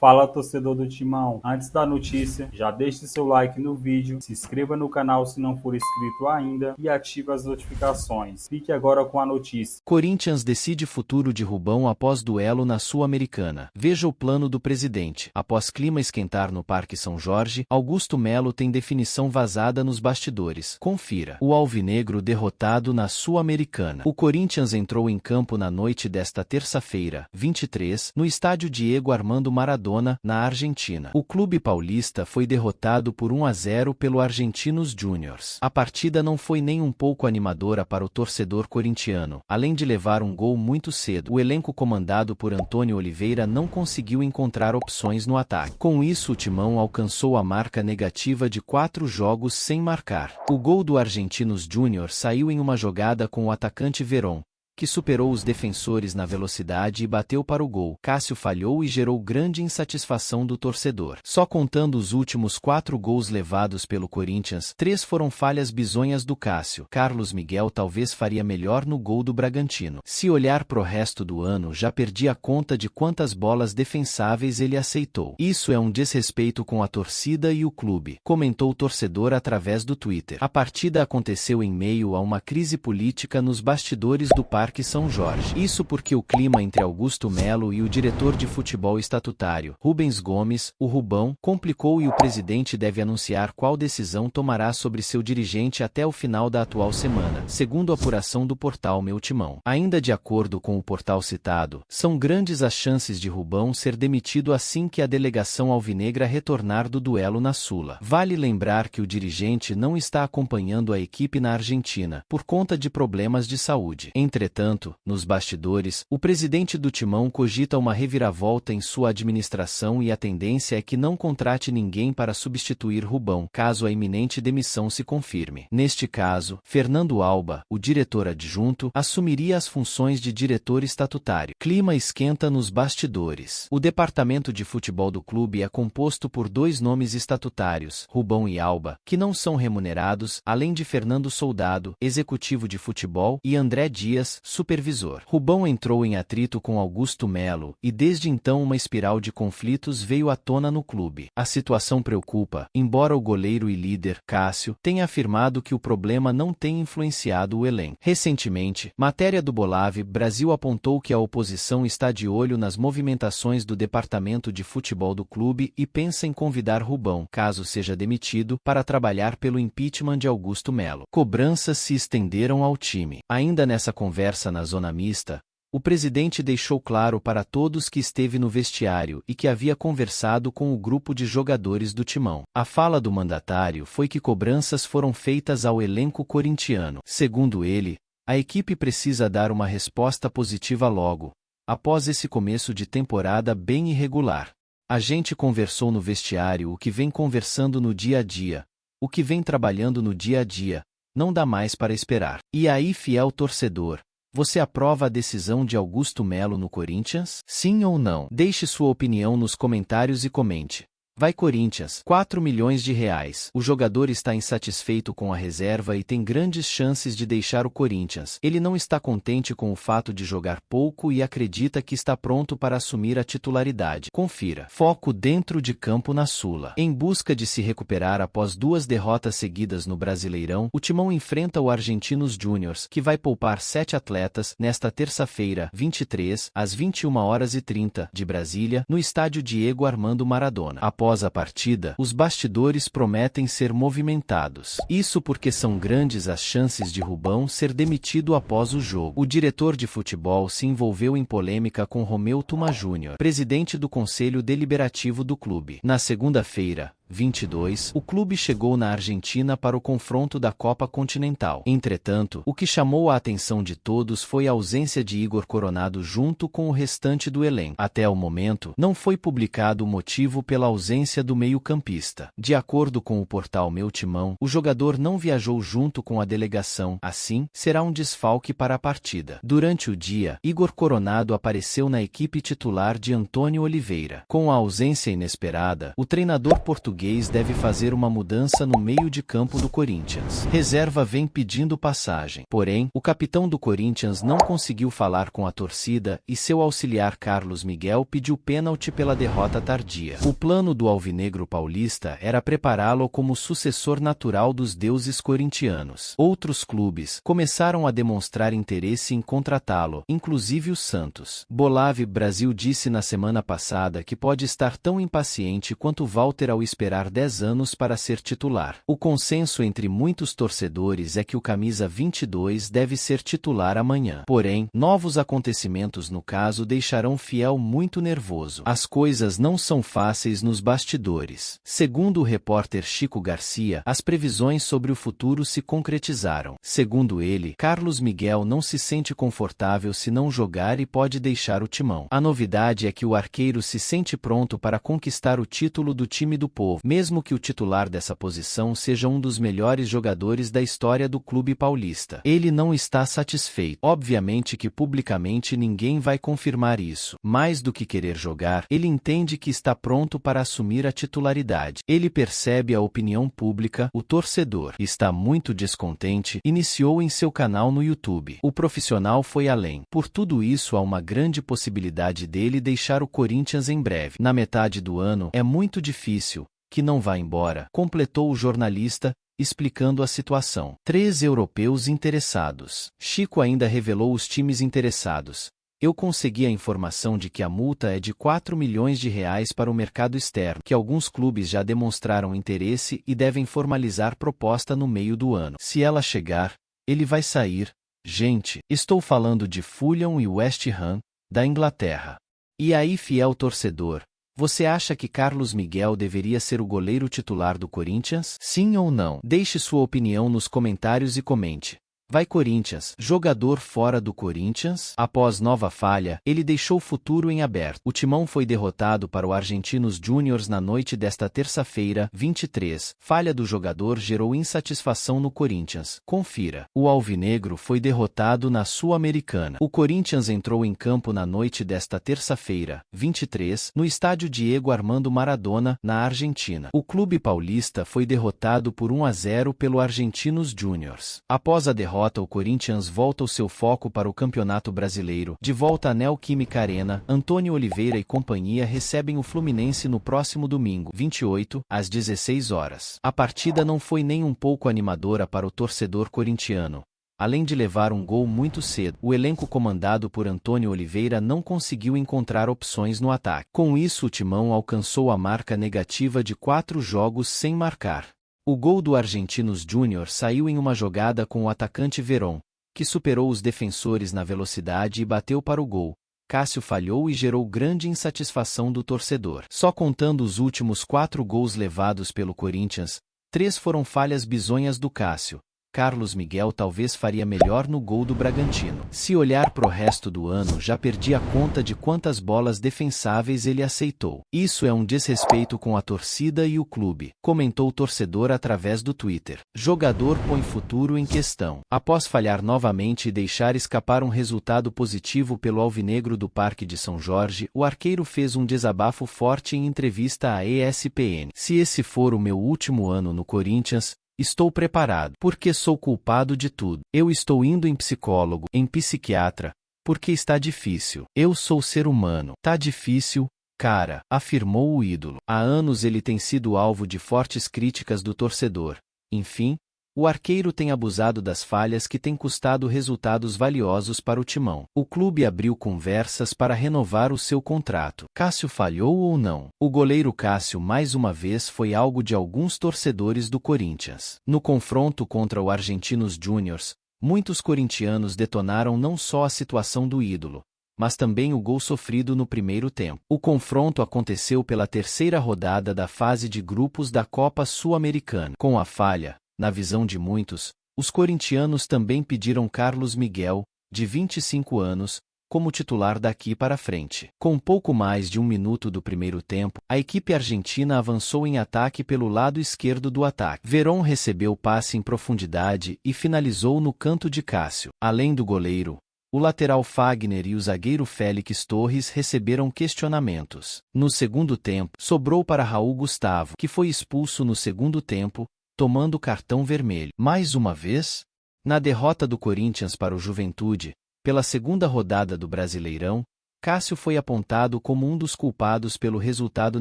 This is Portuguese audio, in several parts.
Fala, torcedor do Timão. Antes da notícia, já deixe seu like no vídeo, se inscreva no canal se não for inscrito ainda e ative as notificações. Fique agora com a notícia. Corinthians decide futuro de Rubão após duelo na Sul-Americana. Veja o plano do presidente. Após clima esquentar no Parque São Jorge, Augusto Melo tem definição vazada nos bastidores. Confira. O alvinegro derrotado na Sul-Americana. O Corinthians entrou em campo na noite desta terça-feira, 23, no estádio Diego Armando Maradona, na Argentina. O clube paulista foi derrotado por 1-0 pelo Argentinos Juniors. A partida não foi nem um pouco animadora para o torcedor corintiano. Além de levar um gol muito cedo, o elenco comandado por Antônio Oliveira não conseguiu encontrar opções no ataque. Com isso, o Timão alcançou a marca negativa de 4 jogos sem marcar. O gol do Argentinos Juniors saiu em uma jogada com o atacante Verón, que superou os defensores na velocidade e bateu para o gol. Cássio falhou e gerou grande insatisfação do torcedor. Só contando os últimos 4 gols levados pelo Corinthians, 3 foram falhas bizonhas do Cássio. Carlos Miguel talvez faria melhor no gol do Bragantino. Se olhar pro resto do ano, já perdi a conta de quantas bolas defensáveis ele aceitou. Isso é um desrespeito com a torcida e o clube, comentou o torcedor através do Twitter. A partida aconteceu em meio a uma crise política nos bastidores do Parque São Jorge. Isso porque o clima entre Augusto Melo e o diretor de futebol estatutário, Rubens Gomes, o Rubão, complicou e o presidente deve anunciar qual decisão tomará sobre seu dirigente até o final da atual semana, segundo a apuração do portal Meu Timão. Ainda de acordo com o portal citado, são grandes as chances de Rubão ser demitido assim que a delegação alvinegra retornar do duelo na Sula. Vale lembrar que o dirigente não está acompanhando a equipe na Argentina, por conta de problemas de saúde. Entretanto, nos bastidores, o presidente do Timão cogita uma reviravolta em sua administração e a tendência é que não contrate ninguém para substituir Rubão, caso a iminente demissão se confirme. Neste caso, Fernando Alba, o diretor adjunto, assumiria as funções de diretor estatutário. Clima esquenta nos bastidores. O departamento de futebol do clube é composto por 2 nomes estatutários, Rubão e Alba, que não são remunerados, além de Fernando Soldado, executivo de futebol, e André Dias, supervisor. Rubão entrou em atrito com Augusto Melo e desde então uma espiral de conflitos veio à tona no clube. A situação preocupa, embora o goleiro e líder, Cássio, tenha afirmado que o problema não tem influenciado o elenco. Recentemente, matéria do Bolave Brasil apontou que a oposição está de olho nas movimentações do departamento de futebol do clube e pensa em convidar Rubão, caso seja demitido, para trabalhar pelo impeachment de Augusto Melo. Cobranças se estenderam ao time. Ainda nessa conversa na zona mista, o presidente deixou claro para todos que esteve no vestiário e que havia conversado com o grupo de jogadores do Timão. A fala do mandatário foi que cobranças foram feitas ao elenco corintiano. Segundo ele, a equipe precisa dar uma resposta positiva logo, após esse começo de temporada bem irregular. A gente conversou no vestiário o que vem conversando no dia a dia, o que vem trabalhando no dia a dia, não dá mais para esperar. E aí, fiel torcedor, você aprova a decisão de Augusto Melo no Corinthians? Sim ou não? Deixe sua opinião nos comentários e comente. Vai Corinthians, 4 milhões de reais. O jogador está insatisfeito com a reserva e tem grandes chances de deixar o Corinthians. Ele não está contente com o fato de jogar pouco e acredita que está pronto para assumir a titularidade. Confira. Foco dentro de campo na Sula. Em busca de se recuperar após 2 derrotas seguidas no Brasileirão, o Timão enfrenta o Argentinos Juniors, que vai poupar 7 atletas, nesta terça-feira, 23, às 21h30, de Brasília, no estádio Diego Armando Maradona. Após a partida, os bastidores prometem ser movimentados. Isso porque são grandes as chances de Rubão ser demitido após o jogo. O diretor de futebol se envolveu em polêmica com Romeu Tuma Júnior, presidente do Conselho Deliberativo do clube. Na segunda-feira, 22, o clube chegou na Argentina para o confronto da Copa Continental. Entretanto, o que chamou a atenção de todos foi a ausência de Igor Coronado junto com o restante do elenco. Até o momento, não foi publicado o motivo pela ausência do meio-campista. De acordo com o portal Meu Timão, o jogador não viajou junto com a delegação, assim, será um desfalque para a partida. Durante o dia, Igor Coronado apareceu na equipe titular de Antônio Oliveira. Com a ausência inesperada, o treinador português português deve fazer uma mudança no meio de campo do Corinthians. Reserva vem pedindo passagem. Porém, o capitão do Corinthians não conseguiu falar com a torcida e seu auxiliar Carlos Miguel pediu pênalti pela derrota tardia. O plano do alvinegro paulista era prepará-lo como sucessor natural dos deuses corintianos. Outros clubes começaram a demonstrar interesse em contratá-lo, inclusive o Santos. Bolave Brasil disse na semana passada que pode estar tão impaciente quanto Walter ao esperar 10 anos para ser titular. O consenso entre muitos torcedores é que o camisa 22 deve ser titular amanhã. Porém, novos acontecimentos no caso deixarão Fiel muito nervoso. As coisas não são fáceis nos bastidores. Segundo o repórter Chico Garcia, as previsões sobre o futuro se concretizaram. Segundo ele, Carlos Miguel não se sente confortável se não jogar e pode deixar o timão. A novidade é que o arqueiro se sente pronto para conquistar o título do time do povo, mesmo que o titular dessa posição seja um dos melhores jogadores da história do clube paulista. Ele não está satisfeito. Obviamente que publicamente ninguém vai confirmar isso. Mais do que querer jogar, ele entende que está pronto para assumir a titularidade. Ele percebe a opinião pública, o torcedor está muito descontente, iniciou em seu canal no YouTube. O profissional foi além. Por tudo isso há uma grande possibilidade dele deixar o Corinthians em breve. Na metade do ano, é muito difícil que não vá embora, completou o jornalista, explicando a situação. 3 europeus interessados. Chico ainda revelou os times interessados. Eu consegui a informação de que a multa é de 4 milhões de reais para o mercado externo, que alguns clubes já demonstraram interesse e devem formalizar proposta no meio do ano. Se ela chegar, ele vai sair. Gente, estou falando de Fulham e West Ham, da Inglaterra. E aí, fiel torcedor, você acha que Carlos Miguel deveria ser o goleiro titular do Corinthians? Sim ou não? Deixe sua opinião nos comentários e comente. Vai Corinthians, jogador fora do Corinthians? Após nova falha, ele deixou o futuro em aberto. O timão foi derrotado para o Argentinos Júniors na noite desta terça-feira, 23. Falha do jogador gerou insatisfação no Corinthians. Confira. O alvinegro foi derrotado na Sul-Americana. O Corinthians entrou em campo na noite desta terça-feira, 23, no estádio Diego Armando Maradona, na Argentina. O clube paulista foi derrotado por 1-0 pelo Argentinos Júniors. Após a derrota, o Corinthians volta o seu foco para o Campeonato Brasileiro. De volta à Neoquímica Arena, Antônio Oliveira e companhia recebem o Fluminense no próximo domingo, 28, às 16 horas. A partida não foi nem um pouco animadora para o torcedor corintiano. Além de levar um gol muito cedo, o elenco comandado por Antônio Oliveira não conseguiu encontrar opções no ataque. Com isso, o timão alcançou a marca negativa de 4 jogos sem marcar. O gol do Argentinos Júnior saiu em uma jogada com o atacante Verón, que superou os defensores na velocidade e bateu para o gol. Cássio falhou e gerou grande insatisfação do torcedor. Só contando os últimos 4 gols levados pelo Corinthians, 3 foram falhas bizonhas do Cássio. Carlos Miguel talvez faria melhor no gol do Bragantino. Se olhar pro resto do ano, já perdi a conta de quantas bolas defensáveis ele aceitou. Isso é um desrespeito com a torcida e o clube, comentou o torcedor através do Twitter. Jogador põe futuro em questão. Após falhar novamente e deixar escapar um resultado positivo pelo alvinegro do Parque de São Jorge, o arqueiro fez um desabafo forte em entrevista à ESPN. Se esse for o meu último ano no Corinthians, estou preparado, porque sou culpado de tudo. Eu estou indo em psicólogo, em psiquiatra, porque está difícil. Eu sou ser humano. Tá difícil, cara, afirmou o ídolo. Há anos ele tem sido alvo de fortes críticas do torcedor. Enfim, o arqueiro tem abusado das falhas que têm custado resultados valiosos para o timão. O clube abriu conversas para renovar o seu contrato. Cássio falhou ou não? O goleiro Cássio mais uma vez foi algo de alguns torcedores do Corinthians. No confronto contra o Argentinos Júniors, muitos corintianos detonaram não só a situação do ídolo, mas também o gol sofrido no primeiro tempo. O confronto aconteceu pela 3ª rodada da fase de grupos da Copa Sul-Americana. Com a falha, na visão de muitos, os corintianos também pediram Carlos Miguel, de 25 anos, como titular daqui para frente. Com pouco mais de 1 minuto do primeiro tempo, a equipe argentina avançou em ataque pelo lado esquerdo do ataque. Verón recebeu passe em profundidade e finalizou no canto de Cássio. Além do goleiro, o lateral Fagner e o zagueiro Félix Torres receberam questionamentos. No segundo tempo, sobrou para Raul Gustavo, que foi expulso no segundo tempo, tomando cartão vermelho. Mais uma vez, na derrota do Corinthians para o Juventude, pela segunda rodada do Brasileirão, Cássio foi apontado como um dos culpados pelo resultado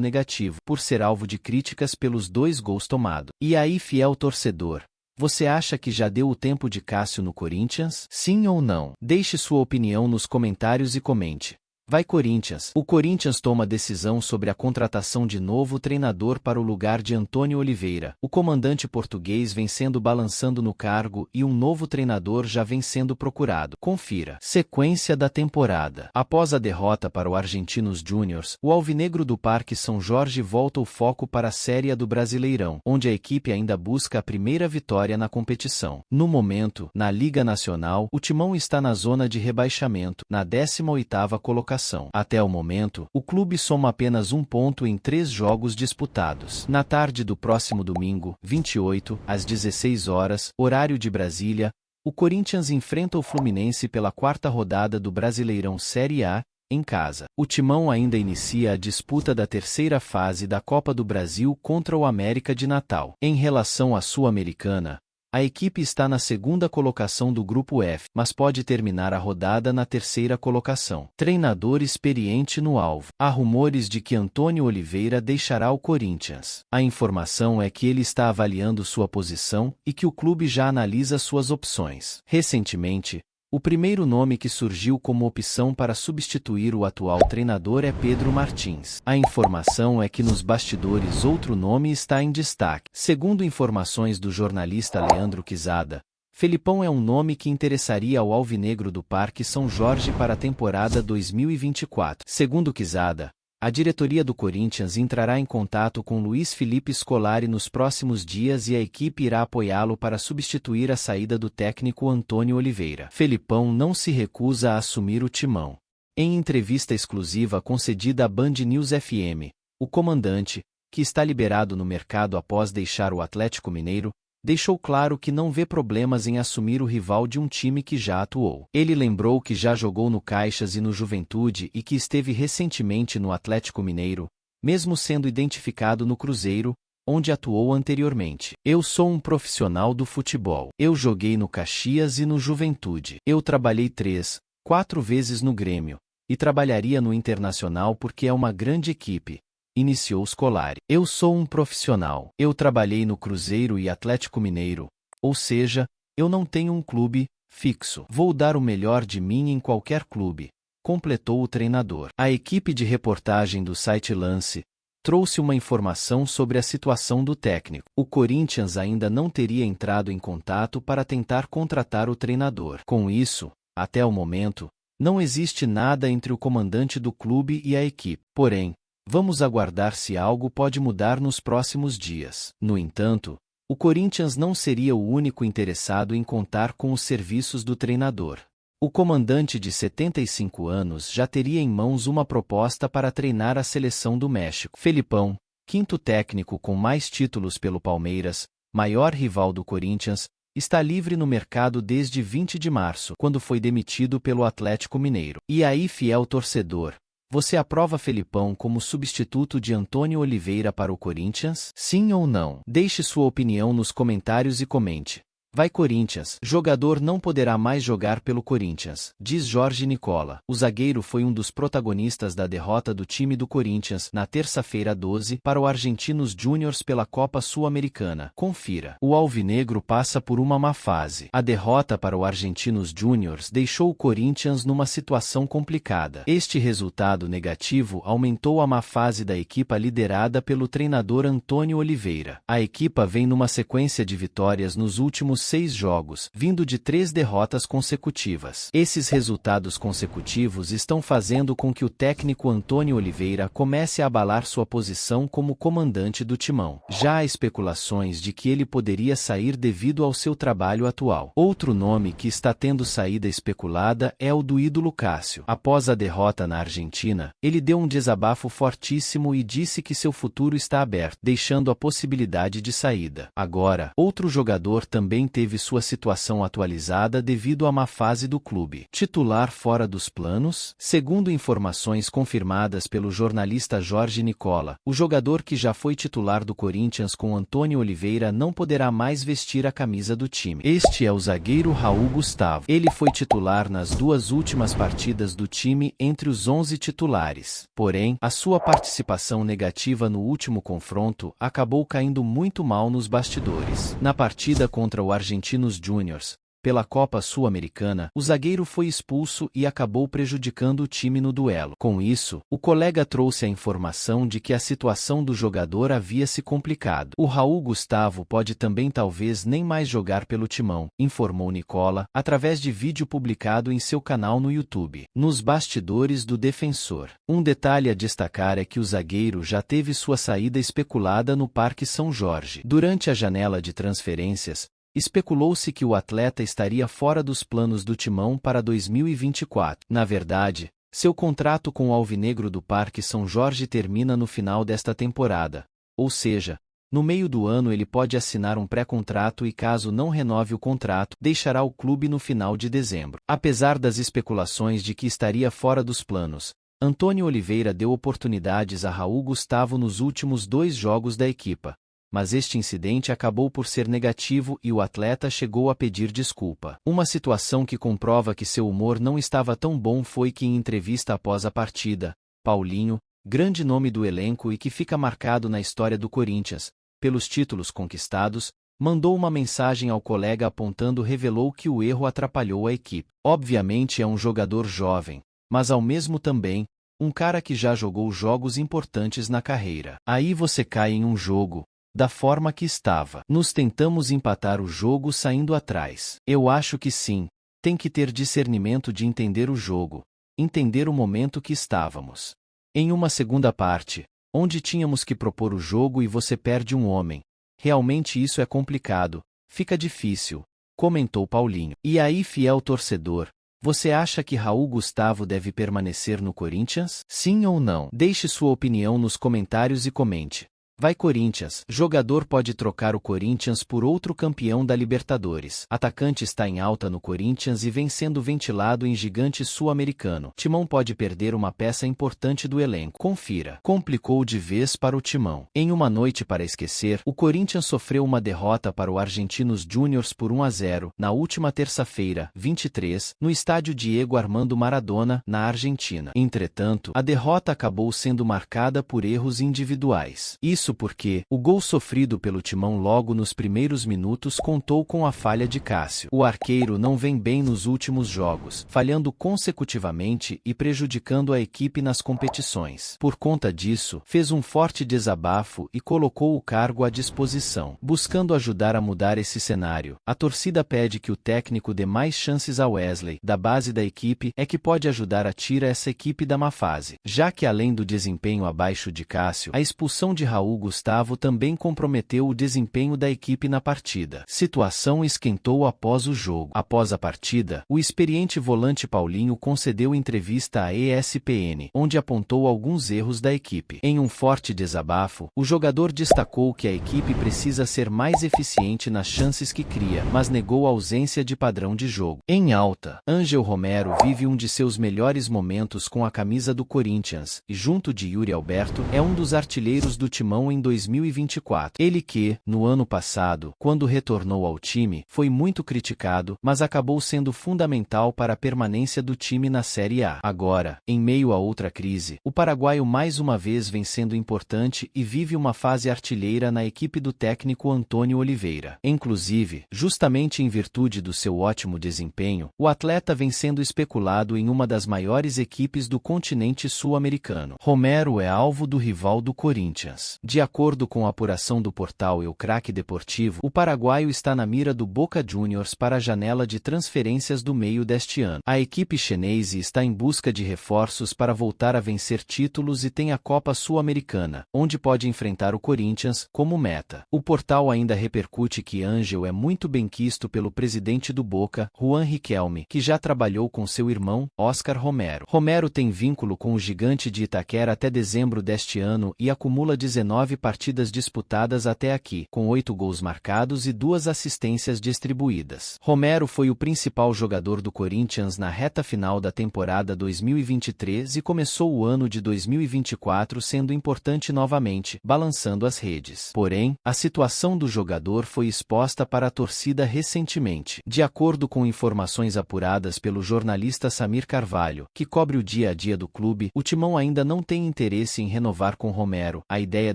negativo, por ser alvo de críticas pelos 2 gols tomados. E aí, fiel torcedor, você acha que já deu o tempo de Cássio no Corinthians? Sim ou não? Deixe sua opinião nos comentários e comente. Vai Corinthians! O Corinthians toma decisão sobre a contratação de novo treinador para o lugar de Antônio Oliveira. O comandante português vem sendo balançando no cargo e um novo treinador já vem sendo procurado. Confira. Sequência da temporada. Após a derrota para o Argentinos Júniors, o alvinegro do Parque São Jorge volta o foco para a Série A do Brasileirão, onde a equipe ainda busca a primeira vitória na competição. No momento, na Liga Nacional, o Timão está na zona de rebaixamento, na 18ª colocação. Até o momento, o clube soma apenas 1 ponto em 3 jogos disputados. Na tarde do próximo domingo, 28, às 16 horas, horário de Brasília, o Corinthians enfrenta o Fluminense pela 4ª rodada do Brasileirão Série A, em casa. O Timão ainda inicia a disputa da 3ª fase da Copa do Brasil contra o América de Natal. Em relação à Sul-Americana, a equipe está na 2ª colocação do Grupo F, mas pode terminar a rodada na 3ª colocação. Treinador experiente no alvo. Há rumores de que Antônio Oliveira deixará o Corinthians. A informação é que ele está avaliando sua posição e que o clube já analisa suas opções. Recentemente, o primeiro nome que surgiu como opção para substituir o atual treinador é Pedro Martins. A informação é que nos bastidores outro nome está em destaque. Segundo informações do jornalista Leandro Quizada, Felipão é um nome que interessaria ao alvinegro do Parque São Jorge para a temporada 2024. Segundo Quizada, a diretoria do Corinthians entrará em contato com Luiz Felipe Scolari nos próximos dias e a equipe irá apoiá-lo para substituir a saída do técnico Antônio Oliveira. Felipão não se recusa a assumir o timão. Em entrevista exclusiva concedida à Band News FM, o comandante, que está liberado no mercado após deixar o Atlético Mineiro, deixou claro que não vê problemas em assumir o rival de um time que já atuou. Ele lembrou que já jogou no Caixas e no Juventude e que esteve recentemente no Atlético Mineiro, mesmo sendo identificado no Cruzeiro, onde atuou anteriormente. Eu sou um profissional do futebol. Eu joguei no Caxias e no Juventude. Eu trabalhei 3, 4 vezes no Grêmio, e trabalharia no Internacional porque é uma grande equipe. Iniciou Scolari. Eu sou um profissional. Eu trabalhei no Cruzeiro e Atlético Mineiro, ou seja, eu não tenho um clube fixo. Vou dar o melhor de mim em qualquer clube, completou o treinador. A equipe de reportagem do site Lance trouxe uma informação sobre a situação do técnico. O Corinthians ainda não teria entrado em contato para tentar contratar o treinador. Com isso, até o momento, não existe nada entre o comandante do clube e a equipe. Porém, vamos aguardar se algo pode mudar nos próximos dias. No entanto, o Corinthians não seria o único interessado em contar com os serviços do treinador. O comandante de 75 anos já teria em mãos uma proposta para treinar a seleção do México. Felipão, 5º técnico com mais títulos pelo Palmeiras, maior rival do Corinthians, está livre no mercado desde 20 de março, quando foi demitido pelo Atlético Mineiro. E aí, fiel torcedor, você aprova Felipão como substituto de Antônio Oliveira para o Corinthians? Sim ou não? Deixe sua opinião nos comentários e comente. Vai Corinthians! Jogador não poderá mais jogar pelo Corinthians, diz Jorge Nicola. O zagueiro foi um dos protagonistas da derrota do time do Corinthians na terça-feira 12 para o Argentinos Júniors pela Copa Sul-Americana. Confira. O alvinegro passa por uma má fase. A derrota para o Argentinos Júniors deixou o Corinthians numa situação complicada. Este resultado negativo aumentou a má fase da equipa liderada pelo treinador Antônio Oliveira. A equipa vem numa sequência de vitórias nos últimos 6 jogos, vindo de 3 derrotas consecutivas. Esses resultados consecutivos estão fazendo com que o técnico Antônio Oliveira comece a abalar sua posição como comandante do timão. Já há especulações de que ele poderia sair devido ao seu trabalho atual. Outro nome que está tendo saída especulada é o do ídolo Cássio. Após a derrota na Argentina, ele deu um desabafo fortíssimo e disse que seu futuro está aberto, deixando a possibilidade de saída. Agora, outro jogador também teve sua situação atualizada devido à má fase do clube. Titular fora dos planos? Segundo informações confirmadas pelo jornalista Jorge Nicola, o jogador que já foi titular do Corinthians com Antônio Oliveira não poderá mais vestir a camisa do time. Este é o zagueiro Raul Gustavo. Ele foi titular nas duas últimas partidas do time entre os 11 titulares. Porém, a sua participação negativa no último confronto acabou caindo muito mal nos bastidores. Na partida contra o Argentinos Júniors, pela Copa Sul-Americana, o zagueiro foi expulso e acabou prejudicando o time no duelo. Com isso, o colega trouxe a informação de que a situação do jogador havia se complicado. O Raul Gustavo pode também talvez nem mais jogar pelo Timão, informou Nicola, através de vídeo publicado em seu canal no YouTube. Nos bastidores do Defensor. Um detalhe a destacar é que o zagueiro já teve sua saída especulada no Parque São Jorge. Durante a janela de transferências, especulou-se que o atleta estaria fora dos planos do Timão para 2024. Na verdade, seu contrato com o Alvinegro do Parque São Jorge termina no final desta temporada, ou seja, no meio do ano ele pode assinar um pré-contrato e, caso não renove o contrato, deixará o clube no final de dezembro. Apesar das especulações de que estaria fora dos planos, Antônio Oliveira deu oportunidades a Raul Gustavo nos últimos 2 jogos da equipa, mas este incidente acabou por ser negativo e o atleta chegou a pedir desculpa. Uma situação que comprova que seu humor não estava tão bom foi que, em entrevista após a partida, Paulinho, grande nome do elenco e que fica marcado na história do Corinthians, pelos títulos conquistados, mandou uma mensagem ao colega apontando revelou que o erro atrapalhou a equipe. Obviamente é um jogador jovem, mas ao mesmo também, um cara que já jogou jogos importantes na carreira. Aí você cai em um jogo da forma que estava. Nos tentamos empatar o jogo saindo atrás. Eu acho que sim, tem que ter discernimento de entender o jogo, entender o momento que estávamos. Em uma segunda parte, onde tínhamos que propor o jogo e você perde um homem, realmente isso é complicado, fica difícil, comentou Paulinho. E aí, fiel torcedor, você acha que Raul Gustavo deve permanecer no Corinthians? Sim ou não? Deixe sua opinião nos comentários e comente. Vai Corinthians! Jogador pode trocar o Corinthians por outro campeão da Libertadores. Atacante está em alta no Corinthians e vem sendo ventilado em gigante sul-americano. Timão pode perder uma peça importante do elenco. Confira. Complicou de vez para o Timão. Em uma noite para esquecer, o Corinthians sofreu uma derrota para o Argentinos Júniors por 1-0, na última terça-feira, 23, no estádio Diego Armando Maradona, na Argentina. Entretanto, a derrota acabou sendo marcada por erros individuais. Isso porque o gol sofrido pelo Timão logo nos primeiros minutos contou com a falha de Cássio. O arqueiro não vem bem nos últimos jogos, falhando consecutivamente e prejudicando a equipe nas competições. Por conta disso, fez um forte desabafo e colocou o cargo à disposição. Buscando ajudar a mudar esse cenário, a torcida pede que o técnico dê mais chances a Wesley, da base da equipe, que pode ajudar a tirar essa equipe da má fase. Já que além do desempenho abaixo de Cássio, a expulsão de Raul Gustavo também comprometeu o desempenho da equipe na partida. Situação esquentou após o jogo. Após a partida, o experiente volante Paulinho concedeu entrevista à ESPN, onde apontou alguns erros da equipe. Em um forte desabafo, o jogador destacou que a equipe precisa ser mais eficiente nas chances que cria, mas negou a ausência de padrão de jogo. Em alta, Ângel Romero vive um de seus melhores momentos com a camisa do Corinthians, e junto de Yuri Alberto, é um dos artilheiros do Timão em 2024. Ele que, no ano passado, quando retornou ao time, foi muito criticado, mas acabou sendo fundamental para a permanência do time na Série A. Agora, em meio a outra crise, o paraguaio mais uma vez vem sendo importante e vive uma fase artilheira na equipe do técnico Antônio Oliveira. Inclusive, justamente em virtude do seu ótimo desempenho, o atleta vem sendo especulado em uma das maiores equipes do continente sul-americano. Romero é alvo do rival do Corinthians. De acordo com a apuração do portal El Craque Deportivo, o paraguaio está na mira do Boca Juniors para a janela de transferências do meio deste ano. A equipe chinesa está em busca de reforços para voltar a vencer títulos e tem a Copa Sul-Americana, onde pode enfrentar o Corinthians, como meta. O portal ainda repercute que Ângel é muito benquisto pelo presidente do Boca, Juan Riquelme, que já trabalhou com seu irmão, Oscar Romero. Romero tem vínculo com o gigante de Itaquera até dezembro deste ano e acumula 19 19 partidas disputadas até aqui, com 8 gols marcados e 2 assistências distribuídas. Romero foi o principal jogador do Corinthians na reta final da temporada 2023 e começou o ano de 2024 sendo importante novamente, balançando as redes. Porém, a situação do jogador foi exposta para a torcida recentemente. De acordo com informações apuradas pelo jornalista Samir Carvalho, que cobre o dia a dia do clube, o Timão ainda não tem interesse em renovar com Romero. A ideia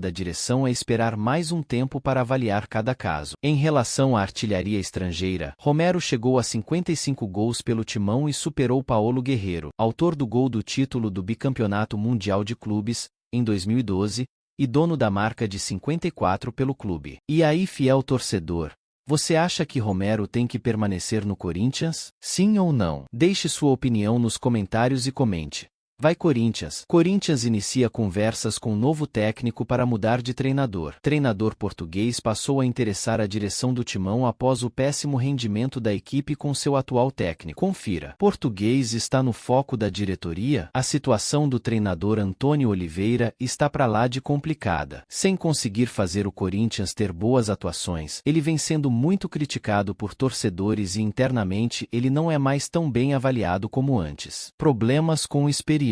da direção é esperar mais um tempo para avaliar cada caso. Em relação à artilharia estrangeira, Romero chegou a 55 gols pelo Timão e superou Paulo Guerreiro, autor do gol do título do Bicampeonato Mundial de Clubes, em 2012, e dono da marca de 54 pelo clube. E aí, fiel torcedor, você acha que Romero tem que permanecer no Corinthians? Sim ou não? Deixe sua opinião nos comentários e comente. Vai Corinthians! Corinthians inicia conversas com novo técnico para mudar de treinador. Treinador português passou a interessar a direção do Timão após o péssimo rendimento da equipe com seu atual técnico. Confira. Português está no foco da diretoria? A situação do treinador Antônio Oliveira está para lá de complicada. Sem conseguir fazer o Corinthians ter boas atuações, ele vem sendo muito criticado por torcedores e internamente ele não é mais tão bem avaliado como antes. Problemas com experiência.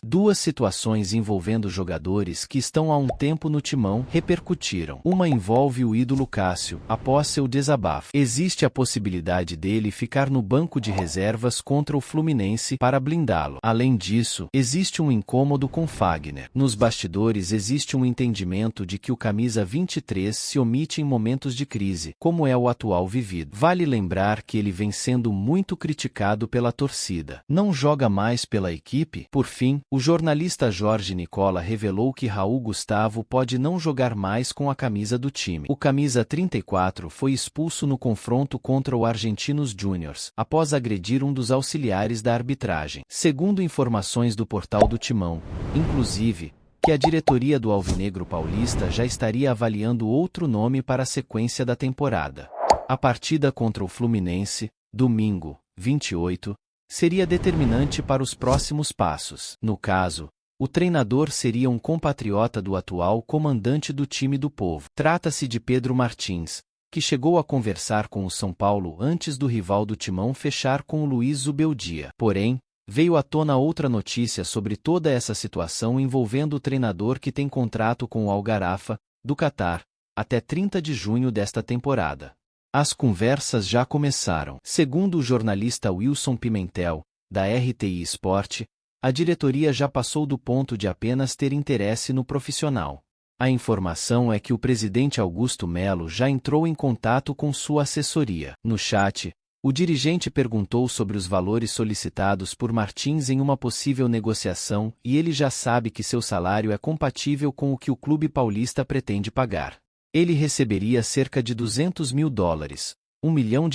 Duas situações envolvendo jogadores que estão há um tempo no Timão repercutiram. Uma envolve o ídolo Cássio, após seu desabafo. Existe a possibilidade dele ficar no banco de reservas contra o Fluminense para blindá-lo. Além disso, existe um incômodo com Fagner. Nos bastidores existe um entendimento de que o camisa 23 se omite em momentos de crise, como é o atual vivido. Vale lembrar que ele vem sendo muito criticado pela torcida. Não joga mais pela equipe? Por fim, o jornalista Jorge Nicola revelou que Raul Gustavo pode não jogar mais com a camisa do time. O camisa 34 foi expulso no confronto contra o Argentinos Júniors, após agredir um dos auxiliares da arbitragem. Segundo informações do portal do Timão, inclusive, que a diretoria do Alvinegro Paulista já estaria avaliando outro nome para a sequência da temporada. A partida contra o Fluminense, domingo, 28, seria determinante para os próximos passos. No caso, o treinador seria um compatriota do atual comandante do time do Povo. Trata-se de Pedro Martins, que chegou a conversar com o São Paulo antes do rival do Timão fechar com o Luiz Zubeldia. Porém, veio à tona outra notícia sobre toda essa situação envolvendo o treinador que tem contrato com o Al Gharafa, do Catar, até 30 de junho desta temporada. As conversas já começaram. Segundo o jornalista Wilson Pimentel, da RTI Sport, a diretoria já passou do ponto de apenas ter interesse no profissional. A informação é que o presidente Augusto Melo já entrou em contato com sua assessoria. No chat, o dirigente perguntou sobre os valores solicitados por Martins em uma possível negociação e ele já sabe que seu salário é compatível com o que o clube paulista pretende pagar. Ele receberia cerca de $200 mil, R$ 1 milhão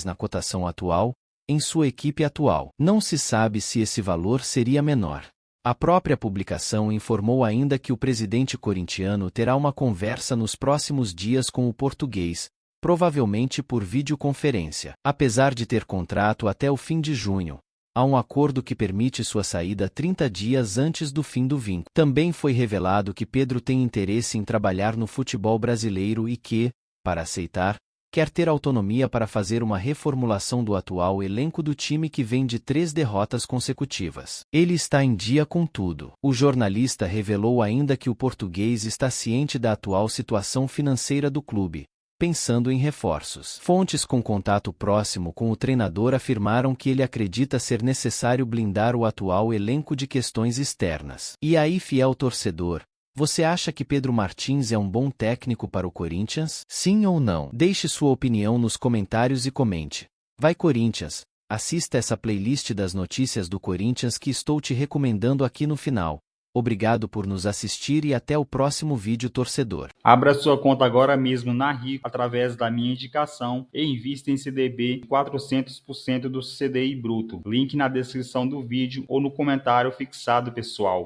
na cotação atual, em sua equipe atual. Não se sabe se esse valor seria menor. A própria publicação informou ainda que o presidente corintiano terá uma conversa nos próximos dias com o português, provavelmente por videoconferência. Apesar de ter contrato até o fim de junho, há um acordo que permite sua saída 30 dias antes do fim do vínculo. Também foi revelado que Pedro tem interesse em trabalhar no futebol brasileiro e que, para aceitar, quer ter autonomia para fazer uma reformulação do atual elenco do time que vem de 3 derrotas consecutivas. Ele está em dia com tudo. O jornalista revelou ainda que o português está ciente da atual situação financeira do clube, pensando em reforços. Fontes com contato próximo com o treinador afirmaram que ele acredita ser necessário blindar o atual elenco de questões externas. E aí, fiel torcedor, você acha que Pedro Martins é um bom técnico para o Corinthians? Sim ou não? Deixe sua opinião nos comentários e comente. Vai Corinthians! Assista essa playlist das notícias do Corinthians que estou te recomendando aqui no final. Obrigado por nos assistir e até o próximo vídeo, torcedor. Abra sua conta agora mesmo na Rico através da minha indicação e invista em CDB 400% do CDI bruto. Link na descrição do vídeo ou no comentário fixado, pessoal.